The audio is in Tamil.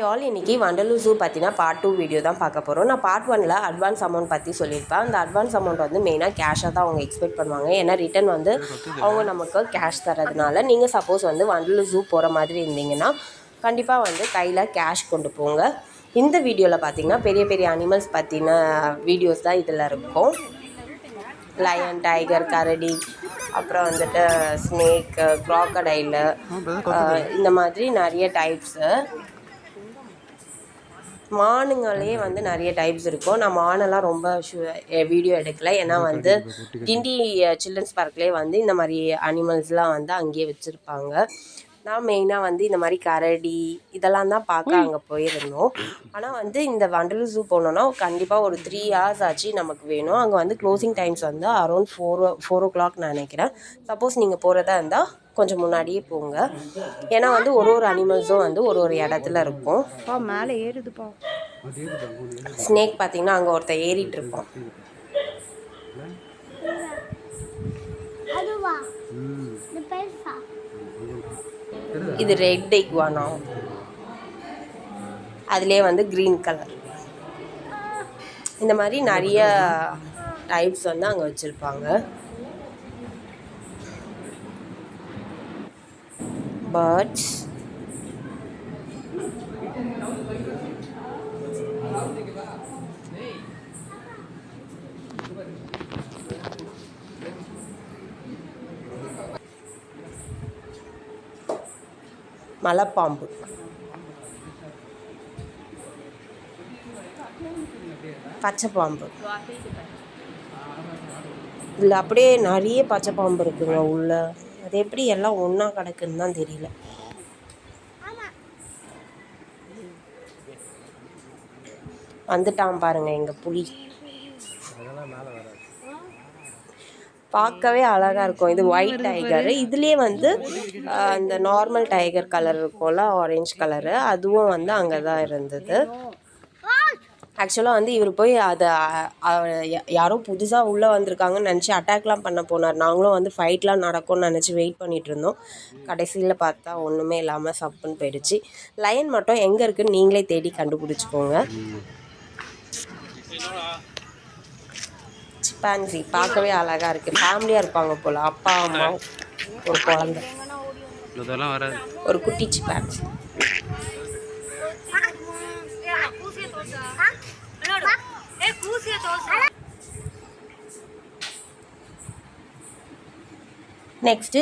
ஆல் இன்றைக்கி வண்டலூர் ஜூ பார்த்தீங்கன்னா பார்ட் 2 வீடியோ தான் பார்க்க போகிறோம். நான் பார்ட் 1ல் அட்வான்ஸ் அமௌண்ட் பற்றி சொல்லியிருப்பேன். அந்த அட்வான்ஸ் அமௌண்ட் வந்து மெயினாக கேஷாக தான் அவங்க எக்ஸ்பெக்ட் பண்ணுவாங்க. ஏன்னா ரிட்டன் வந்து அவங்க நமக்கு கேஷ் தரதுனால நீங்கள் சப்போஸ் வந்து வண்டலூர் ஜூ போகிற மாதிரி இருந்தீங்கன்னா கண்டிப்பாக வந்து கையில் கேஷ் கொண்டு போங்க. இந்த வீடியோவில் பார்த்தீங்கன்னா பெரிய பெரிய அனிமல்ஸ் பற்றின வீடியோஸ் தான் இதில் இருக்கும். லயன், டைகர், கரடி, அப்புறம் வந்துட்டு ஸ்னேக்கு, க்ராக்கடைலு, இந்த மாதிரி நிறைய டைப்ஸு. மானுங்களே வந்து நிறைய டைப்ஸ் இருக்கும். நான் மானெல்லாம் ரொம்ப வீடியோ எடுக்கலை. ஏன்னா வந்து கிண்டி சில்ட்ரன்ஸ் பார்க்லேயே வந்து இந்த மாதிரி அனிமல்ஸ்லாம் வந்து அங்கேயே வச்சுருப்பாங்க. நான் மெயினாக வந்து இந்த மாதிரி கரடி இதெல்லாம் தான் பார்க்க அங்கே போயிருந்தோம். ஆனால் வந்து இந்த வண்டலூர் ஜூ போனோன்னா கண்டிப்பாக ஒரு 3 hours ஆச்சு நமக்கு வேணும். அங்கே வந்து க்ளோசிங் டைம்ஸ் வந்து அரௌண்ட் 4 o'clock நான் நினைக்கிறேன். சப்போஸ் நீங்கள் போகிறதா இருந்தால் கொஞ்சம் முன்னாடியே போங்க. ஏன்னா வந்து ஒரு அனிமல்ஸும் வந்து ஒரு இடத்துல இருக்கும். மேலே ஏறுதுப்பா. ஸ்னேக் பார்த்தீங்கன்னா அங்கே ஒருத்தர் ஏறிட்டு இருப்போம். இது ரெட் இக்வானா, அதுலேயே வந்து க்ரீன் கலர். இந்த மாதிரி நிறைய டைப்ஸ் வந்து அங்கே வச்சுருப்பாங்க. பேர்ட்ஸ், மலைப்பாம்பு, பச்சை பாம்பு. இல்லை அப்படியே நிறைய பச்சை பாம்பு இருக்குங்க உள்ள. அது எப்படி எல்லாம் ஒன்றா கிடக்குன்னு தான் தெரியல. வந்துட்டான் பாருங்க எங்கள் புலி. பார்க்கவே அழகாக இருக்கும். இது ஒயிட் டைகரு. இதுலேயே வந்து இந்த நார்மல் டைகர் கலர் இருக்கும்ல, ஆரஞ்சு கலரு, அதுவும் வந்து அங்கே தான் இருந்தது. ஆக்சுவலாக வந்து இவர் போய் அதை யாரோ புதுசாக உள்ளே வந்திருக்காங்கன்னு நினச்சி அட்டாக்லாம் பண்ண போனார். நாங்களும் வந்து ஃபைட்லாம் நடக்கும்னு நினச்சி வெயிட் பண்ணிகிட்டு இருந்தோம். கடைசியில் பார்த்தா ஒன்றுமே இல்லாமல் சப்புன்னு போயிடுச்சு. லயன் மட்டும் எங்கே இருக்குதுன்னு நீங்களே தேடி கண்டுபிடிச்சிக்கோங்க. சிம்பான்சி பார்க்கவே அழகாக இருக்குது. ஃபேமிலியாக இருப்பாங்க போல், அப்பா அம்மா ஒரு குழந்தை, ஒரு குட்டி சிம்பான்சி. நெக்ஸ்ட்டு